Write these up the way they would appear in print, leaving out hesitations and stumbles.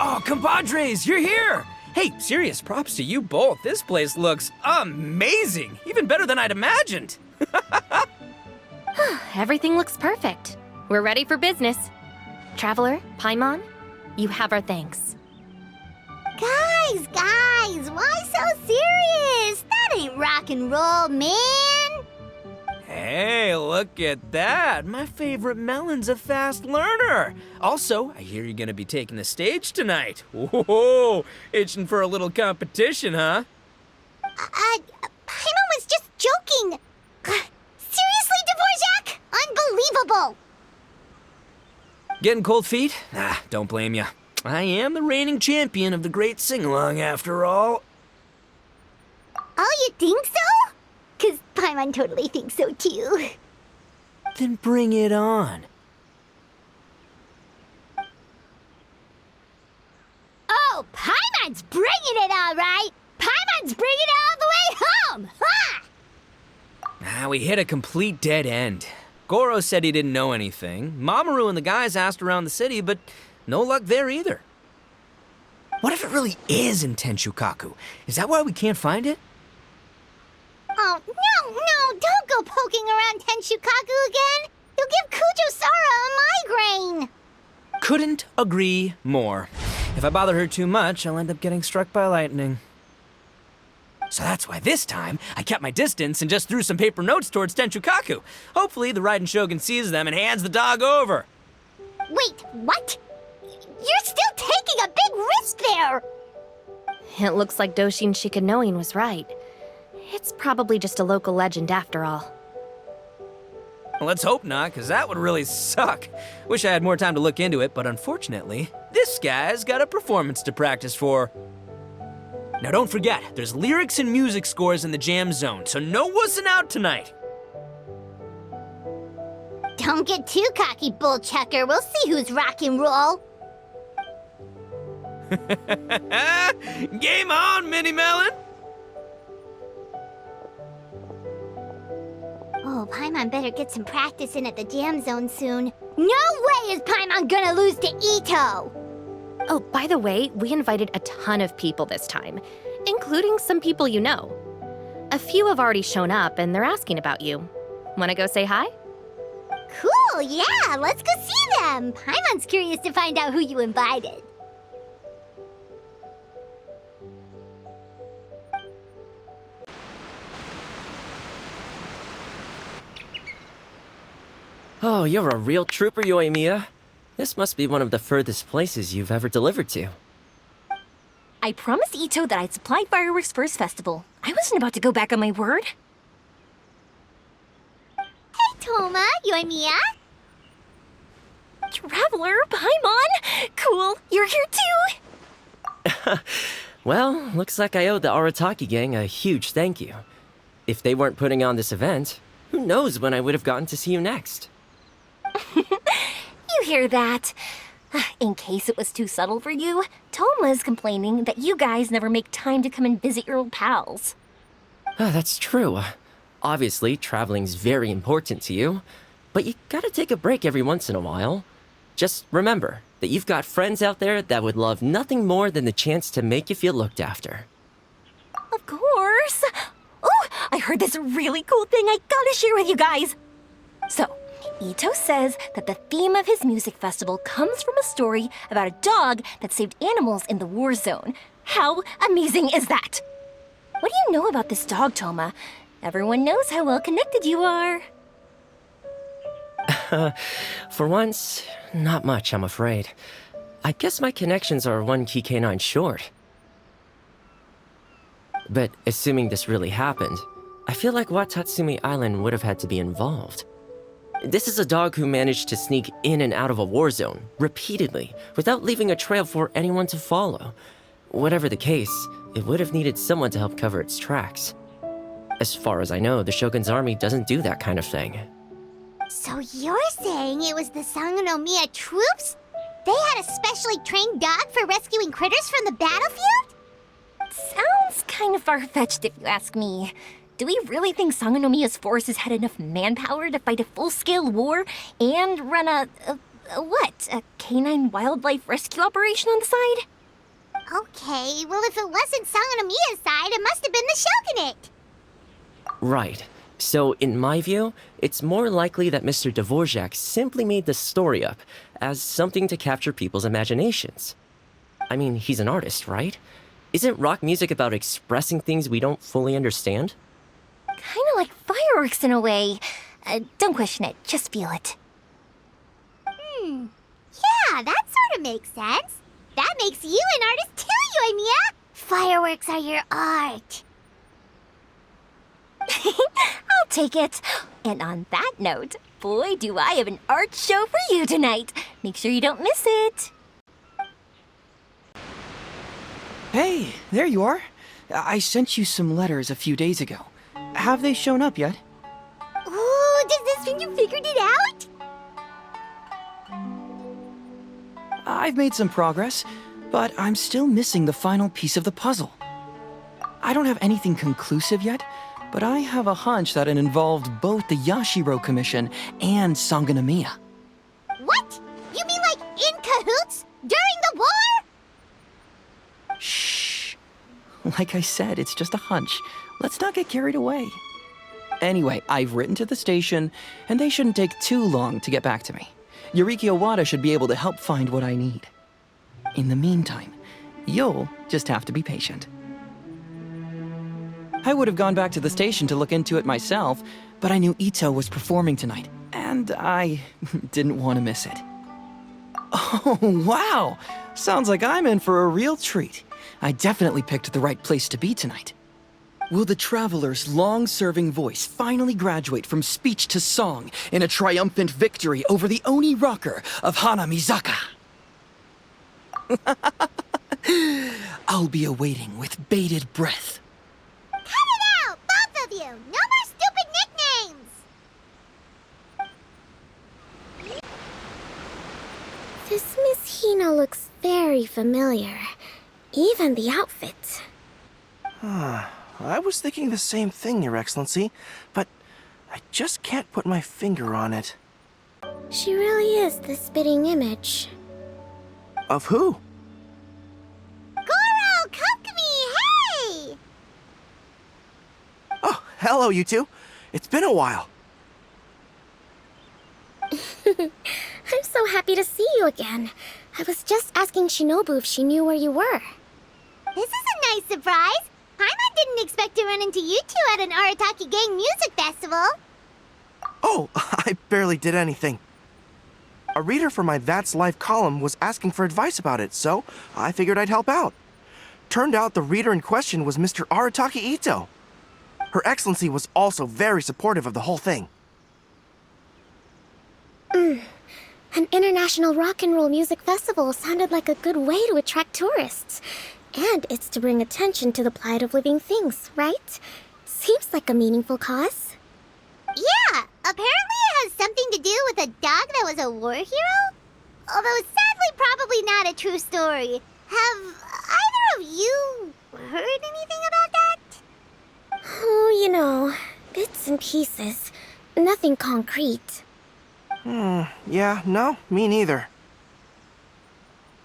Oh, compadres, you're here! Hey, serious props to you both. This place looks amazing. Even better than I'd imagined. Everything looks perfect. We're ready for business. Traveler, Paimon, you have our thanks. Guys, why so serious? That ain't rock and roll, man. Hey, look at that. My favorite melon's a fast learner. Also, I hear you're gonna be taking the stage tonight. Whoa, itching for a little competition, huh? Paimon was just joking. Seriously, Dvorak? Unbelievable. Getting cold feet? Don't blame ya. I am the reigning champion of the great sing-along after all. Oh, you think so? 'Cause Paimon totally thinks so too. Then bring it on. Oh, Paimon's bringing it all right. Paimon's bringing it all the way home. Ha! We hit a complete dead end. Goro said he didn't know anything. Mamoru and the guys asked around the city, but no luck there either. What if it really is in Tenshukaku? Is that why we can't find it? Oh, no, don't go poking around Tenshukaku again. You'll give Kujo-Sara a migraine. Couldn't agree more. If I bother her too much, I'll end up getting struck by lightning. So that's why this time, I kept my distance and just threw some paper notes towards Tenshukaku. Hopefully, the Raiden Shogun sees them and hands the dog over. Wait, what? You're still taking a big risk there! It looks like Doshin Shikanoin was right. It's probably just a local legend after all. Well, let's hope not, because that would really suck. Wish I had more time to look into it, but unfortunately, this guy's got a performance to practice for. Now don't forget, there's lyrics and music scores in the jam zone, so no wussing out tonight. Don't get too cocky, bullchucker. We'll see who's rock and roll. Game on, Mini Melon! Oh, Paimon better get some practice in at the jam zone soon. No way is Paimon gonna lose to Ito! Oh, by the way, we invited a ton of people this time, including some people you know. A few have already shown up and they're asking about you. Wanna go say hi? Cool, yeah, let's go see them. Paimon's curious to find out who you invited. Oh, you're a real trooper, Yoimiya. This must be one of the furthest places you've ever delivered to. I promised Ito that I'd supply fireworks for his festival. I wasn't about to go back on my word. Hey, Toma, Yoimiya. Traveler, Paimon! Cool, you're here too! Well, looks like I owe the Arataki gang a huge thank you. If they weren't putting on this event, who knows when I would have gotten to see you next. You hear that? In case it was too subtle for you, Toma's complaining that you guys never make time to come and visit your old pals. That's true. Obviously, traveling's very important to you, but you gotta take a break every once in a while. Just remember that you've got friends out there that would love nothing more than the chance to make you feel looked after. Of course! Oh, I heard this really cool thing I gotta share with you guys! So, Ito says that the theme of his music festival comes from a story about a dog that saved animals in the war zone. How amazing is that? What do you know about this dog, Toma? Everyone knows how well connected you are. For once, not much, I'm afraid. I guess my connections are one key canine short. But assuming this really happened, I feel like Watatsumi Island would have had to be involved. This is a dog who managed to sneak in and out of a war zone, repeatedly, without leaving a trail for anyone to follow. Whatever the case, it would have needed someone to help cover its tracks. As far as I know, the Shogun's army doesn't do that kind of thing. So you're saying it was the Sangonomiya troops? They had a specially trained dog for rescuing critters from the battlefield? Sounds kind of far-fetched if you ask me. Do we really think Sangonomiya's forces had enough manpower to fight a full-scale war and run a What? A canine wildlife rescue operation on the side? Okay, well if it wasn't Sangonomiya's side, it must have been the Shogunate. Right. So, in my view, it's more likely that Mr. Dvorak simply made the story up as something to capture people's imaginations. I mean, he's an artist, right? Isn't rock music about expressing things we don't fully understand? Kinda like fireworks in a way. Don't question it, just feel it. Yeah, that sort of makes sense. That makes you an artist too, Yoimiya. Fireworks are your art. I'll take it. And on that note, boy, do I have an art show for you tonight. Make sure you don't miss it. Hey, there you are. I sent you some letters a few days ago. Have they shown up yet? Ooh, does this mean you figured it out? I've made some progress, but I'm still missing the final piece of the puzzle. I don't have anything conclusive yet, but I have a hunch that it involved both the Yashiro Commission and Sangonomiya. What? You mean like in cahoots? During the war? Shh. Like I said, it's just a hunch. Let's not get carried away. Anyway, I've written to the station, and they shouldn't take too long to get back to me. Yuriki Owada should be able to help find what I need. In the meantime, you'll just have to be patient. I would have gone back to the station to look into it myself, but I knew Ito was performing tonight, and I didn't want to miss it. Oh, wow! Sounds like I'm in for a real treat. I definitely picked the right place to be tonight. Will the Traveler's long-serving voice finally graduate from speech to song in a triumphant victory over the Oni rocker of Hanamizaka? I'll be awaiting with bated breath. Cut it out, both of you! No more stupid nicknames! This Miss Hina looks very familiar. Even the outfit. I was thinking the same thing, Your Excellency, but I just can't put my finger on it. She really is the spitting image. Of who? Goro, come to me, hey! Oh, hello, you two. It's been a while. I'm so happy to see you again. I was just asking Shinobu if she knew where you were. This is a nice surprise. Paimon didn't expect to run into you two at an Arataki Gang music festival. Oh, I barely did anything. A reader for my That's Life column was asking for advice about it, so I figured I'd help out. Turned out the reader in question was Mr. Arataki Ito. Her Excellency was also very supportive of the whole thing. An international rock and roll music festival sounded like a good way to attract tourists. And it's to bring attention to the plight of living things, right? Seems like a meaningful cause. Yeah, apparently it has something to do with a dog that was a war hero? Although sadly probably not a true story. Have either of you heard anything about that? Oh, you know, bits and pieces. Nothing concrete. Yeah, no, me neither.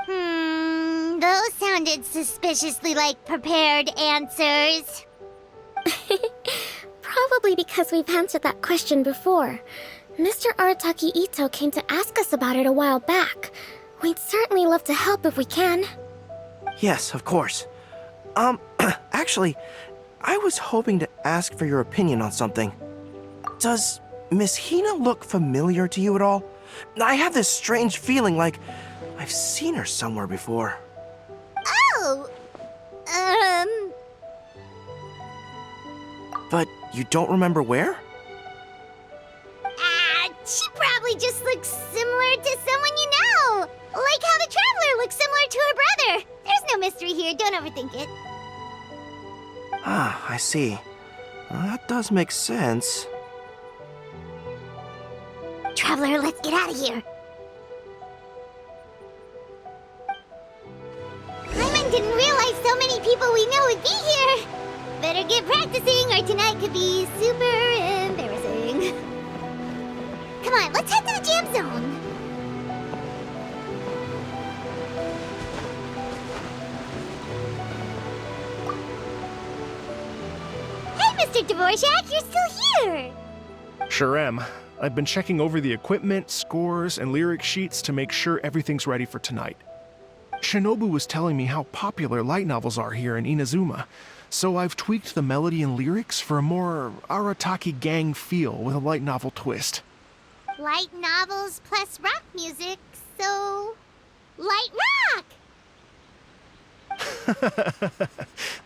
Those sounded suspiciously like prepared answers. Probably because we've answered that question before. Mr. Arataki Ito came to ask us about it a while back. We'd certainly love to help if we can. Yes, of course. Actually, I was hoping to ask for your opinion on something. Does Miss Hina look familiar to you at all? I have this strange feeling like I've seen her somewhere before. Oh, But you don't remember where? she probably just looks similar to someone you know. Like how the Traveler looks similar to her brother. There's no mystery here, don't overthink it. Ah, I see. That does make sense. Traveler, let's get out of here. Paimon didn't realize so many people we know would be here. Better get practicing or tonight could be super embarrassing. Come on, let's head to the jam zone. Mr. Dvorak, you're still here! Sure am. I've been checking over the equipment, scores, and lyric sheets to make sure everything's ready for tonight. Shinobu was telling me how popular light novels are here in Inazuma, so I've tweaked the melody and lyrics for a more Arataki gang feel with a light novel twist. Light novels plus rock music, so... light rock!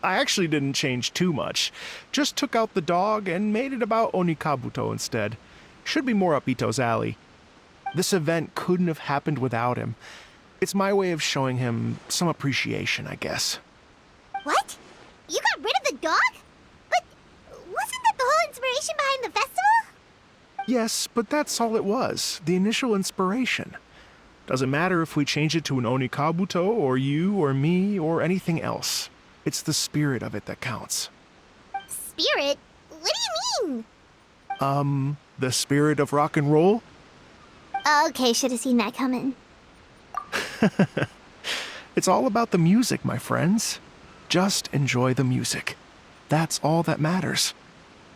I actually didn't change too much. Just took out the dog and made it about Onikabuto instead. Should be more up Ito's alley. This event couldn't have happened without him. It's my way of showing him some appreciation, I guess. What? You got rid of the dog? But wasn't that the whole inspiration behind the festival? Yes, but that's all it was. The initial inspiration. Doesn't matter if we change it to an Onikabuto, or you, or me, or anything else. It's the spirit of it that counts. Spirit? What do you mean? The spirit of rock and roll? Okay, should have seen that coming. It's all about the music, my friends. Just enjoy the music. That's all that matters.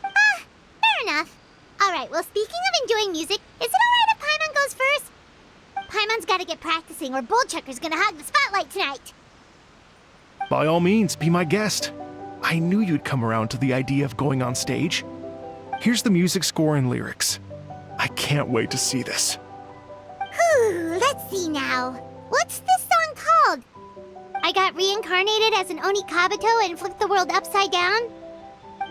Fair enough. Alright, well, speaking of enjoying music, is it alright if Paimon goes first? Paimon's gotta get practicing, or Bullchucker's gonna hog the spotlight tonight. By all means, be my guest. I knew you'd come around to the idea of going on stage. Here's the music score and lyrics. I can't wait to see this. Whew, let's see now. What's this song called? I got reincarnated as an Onikabuto and flipped the world upside down?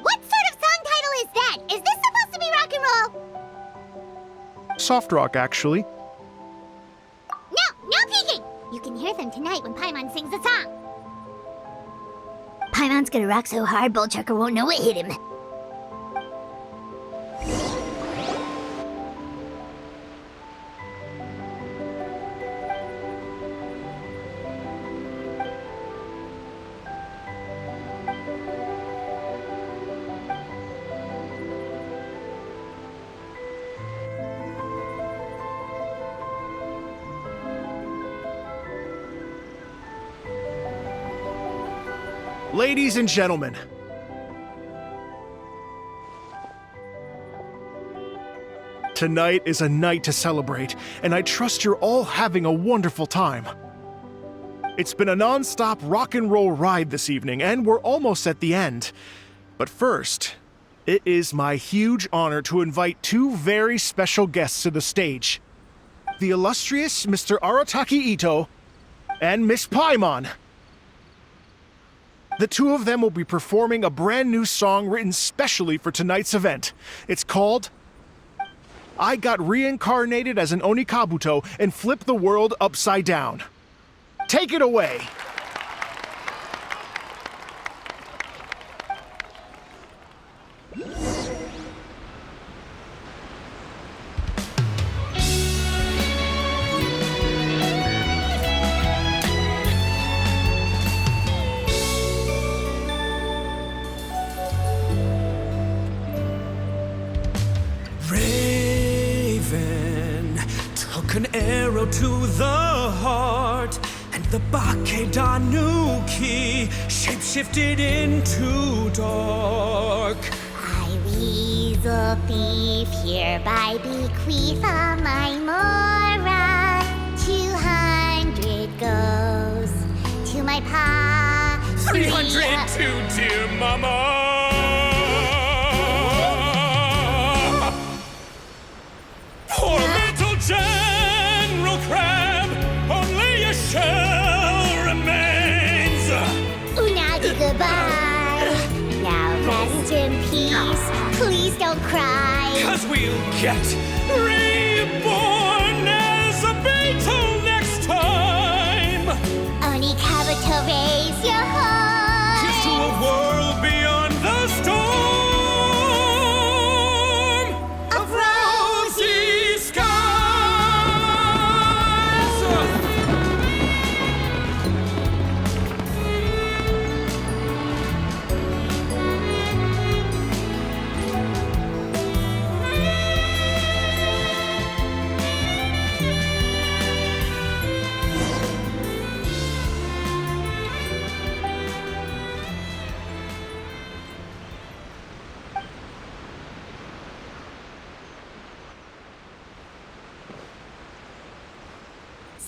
What sort of song title is that? Is this supposed to be rock and roll? Soft rock, actually. No peeking! You can hear them tonight when Paimon sings the song. Paimon's gonna rock so hard, Bullchucker won't know what hit him. Ladies and gentlemen, tonight is a night to celebrate, and I trust you're all having a wonderful time. It's been a non-stop rock and roll ride this evening, and we're almost at the end. But first, it is my huge honor to invite two very special guests to the stage. The illustrious Mr. Arataki Ito and Miss Paimon. The two of them will be performing a brand new song written specially for tonight's event. It's called I Got Reincarnated as an Onikabuto and Flipped the World Upside Down. Take it away! An arrow to the heart, and the Bakedanuki shapeshifted into dark. I, weasel thief, hereby bequeath all my mora. 200 goes to my pa. 300 to dear mama. Poor little General Crab, only a shell remains. Unagi, goodbye. Now rest in peace. Please don't cry. 'Cause we'll get reborn as a beetle next time. Onikabuto, raise your heart. Here's to a world beyond the storm of rosy skies.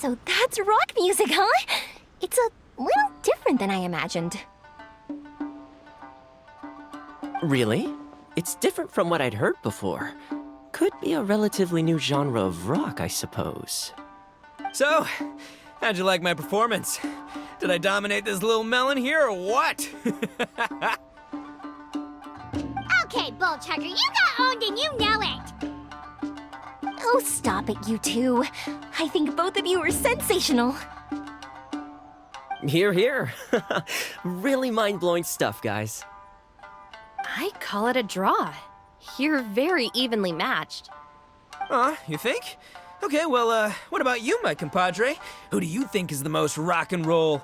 So that's rock music, huh? It's a little different than I imagined. Really? It's different from what I'd heard before. Could be a relatively new genre of rock, I suppose. So, how'd you like my performance? Did I dominate this little melon here or what? Okay, Bull Chucker, you got owned and you know it. Oh, stop it, you two. I think both of you are sensational. Here, here. Really mind-blowing stuff, guys. I call it a draw. You're very evenly matched. You think? Okay, well, what about you, my compadre? Who do you think is the most rock and roll?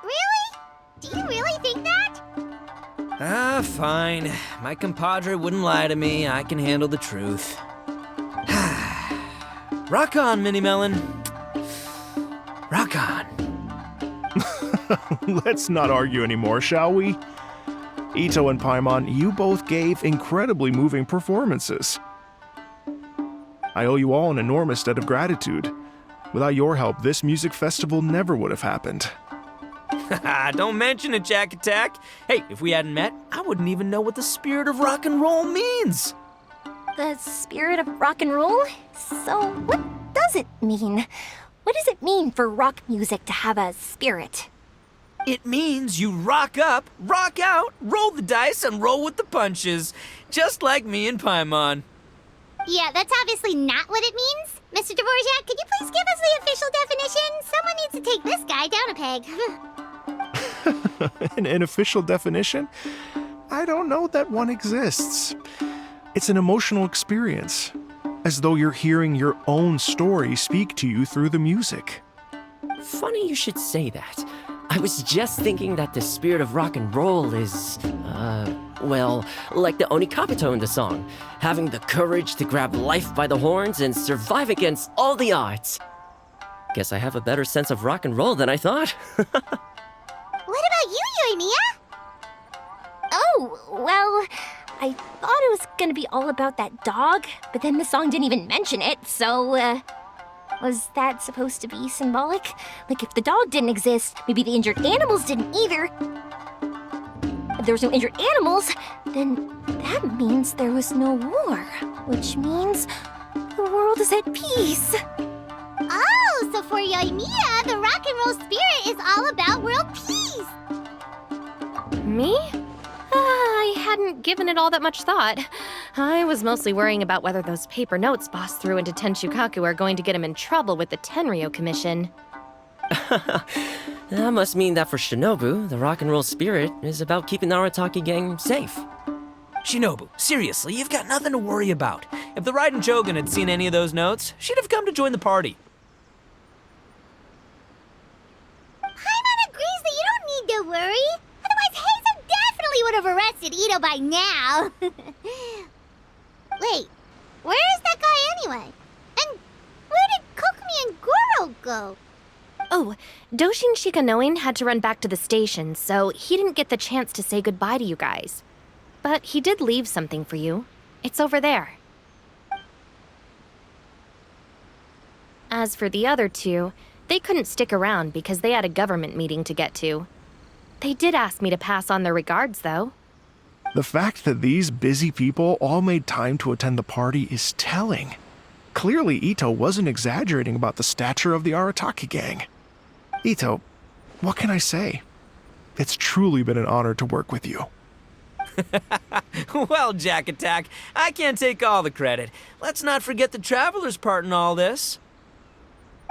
Really? Do you really think that? Fine. My compadre wouldn't lie to me. I can handle the truth. Rock on, Mini Melon. Rock on. Let's not argue anymore, shall we? Ito and Paimon, you both gave incredibly moving performances. I owe you all an enormous debt of gratitude. Without your help, this music festival never would have happened. Don't mention it, Jack Attack. Hey, if we hadn't met, I wouldn't even know what the spirit of rock and roll means. The spirit of rock and roll? So, what does it mean? What does it mean for rock music to have a spirit? It means you rock up, rock out, roll the dice, and roll with the punches. Just like me and Paimon. Yeah, that's obviously not what it means. Mr. Dvorak, could you please give us the official definition? Someone needs to take this guy down a peg. An official definition? I don't know that one exists. It's an emotional experience, as though you're hearing your own story speak to you through the music. Funny you should say that. I was just thinking that the spirit of rock and roll is, well, like the Onikapito in the song, having the courage to grab life by the horns and survive against all the odds. Guess I have a better sense of rock and roll than I thought. What about you, Yoimiya? Oh, well, I thought it was gonna be all about that dog, but then the song didn't even mention it, so, was that supposed to be symbolic? Like, if the dog didn't exist, maybe the injured animals didn't either. If there was no injured animals, then that means there was no war, which means the world is at peace. Oh, so for Yoimiya, the rock and roll spirit is all about world peace. Me? I hadn't given it all that much thought. I was mostly worrying about whether those paper notes Boss threw into Tenshukaku are going to get him in trouble with the Tenryo Commission. That must mean that for Shinobu, the rock and roll spirit is about keeping the Arataki gang safe. Shinobu, seriously, you've got nothing to worry about. If the Raiden Shogun had seen any of those notes, she'd have come to join the party. Paimon agrees that you don't need to worry. Otherwise, Heizo definitely would have arrested Ito by now. Wait, where is that guy anyway? And where did Kokumi and Goro go? Oh, Doshin Shikanoin had to run back to the station, so he didn't get the chance to say goodbye to you guys. But he did leave something for you. It's over there. As for the other two, they couldn't stick around because they had a government meeting to get to. They did ask me to pass on their regards, though. The fact that these busy people all made time to attend the party is telling. Clearly, Ito wasn't exaggerating about the stature of the Arataki gang. Ito, what can I say? It's truly been an honor to work with you. Well, Jack Attack, I can't take all the credit. Let's not forget the Traveler's part in all this.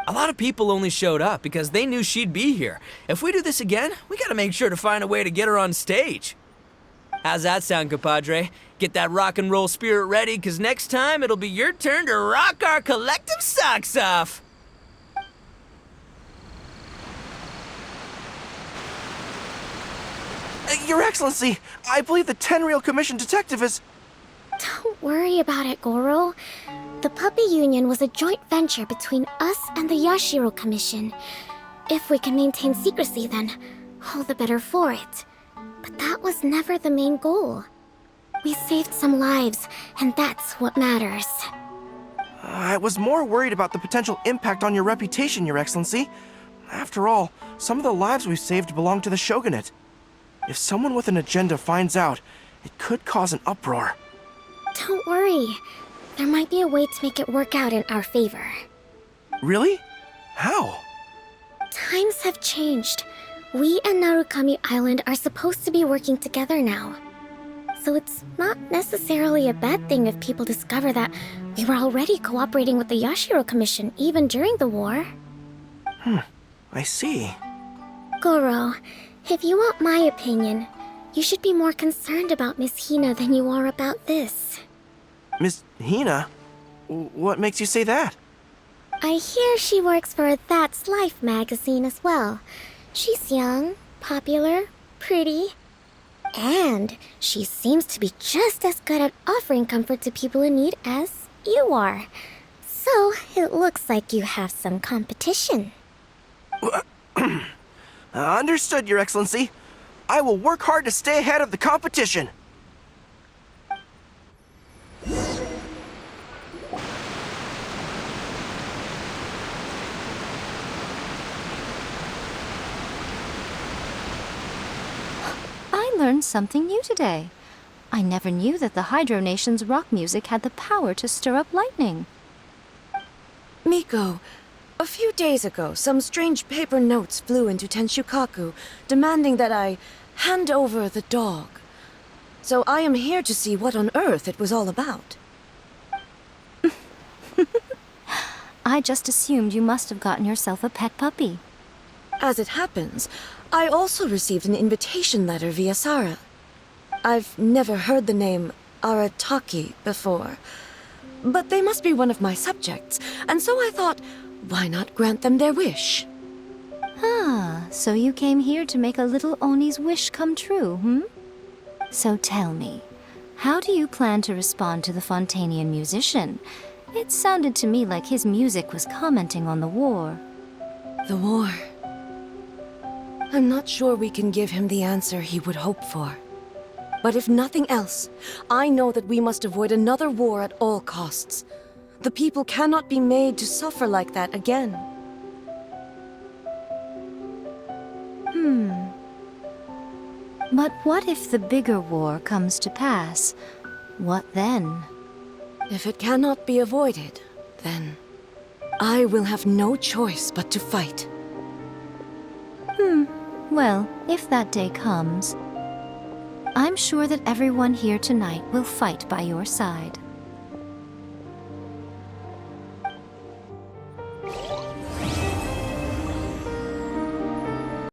A lot of people only showed up because they knew she'd be here. If we do this again, we gotta make sure to find a way to get her on stage. How's that sound, compadre? Get that rock and roll spirit ready, because next time it'll be your turn to rock our collective socks off. Your Excellency, I believe the Tenryo Commission detective is... Don't worry about it, Goro. The Puppy Union was a joint venture between us and the Yashiro Commission. If we can maintain secrecy, then all the better for it. But that was never the main goal. We saved some lives, and that's what matters. I was more worried about the potential impact on your reputation, Your Excellency. After all, some of the lives we've saved belong to the Shogunate. If someone with an agenda finds out, it could cause an uproar. Don't worry. There might be a way to make it work out in our favor. Really? How? Times have changed. We and Narukami Island are supposed to be working together now. So it's not necessarily a bad thing if people discover that we were already cooperating with the Yashiro Commission even during the war. I see. Goro, if you want my opinion, you should be more concerned about Miss Hina than you are about this. Miss Hina? What makes you say that? I hear she works for That's Life magazine as well. She's young, popular, pretty, and she seems to be just as good at offering comfort to people in need as you are. So it looks like you have some competition. Understood, Your Excellency. I will work hard to stay ahead of the competition. I learned something new today. I never knew that the Hydro Nation's rock music had the power to stir up lightning. Miko, a few days ago, some strange paper notes flew into Tenshukaku, demanding that I hand over the dog. So I am here to see what on earth it was all about. I just assumed you must have gotten yourself a pet puppy. As it happens, I also received an invitation letter via Sara. I've never heard the name Arataki before, but they must be one of my subjects, and so I thought, why not grant them their wish? Ah, so you came here to make a little Oni's wish come true, hmm? So tell me, how do you plan to respond to the Fontanian musician? It sounded to me like his music was commenting on the war. The war. I'm not sure we can give him the answer he would hope for. But if nothing else, I know that we must avoid another war at all costs. The people cannot be made to suffer like that again. But what if the bigger war comes to pass? What then? If it cannot be avoided, then I will have no choice but to fight. Well, if that day comes, I'm sure that everyone here tonight will fight by your side.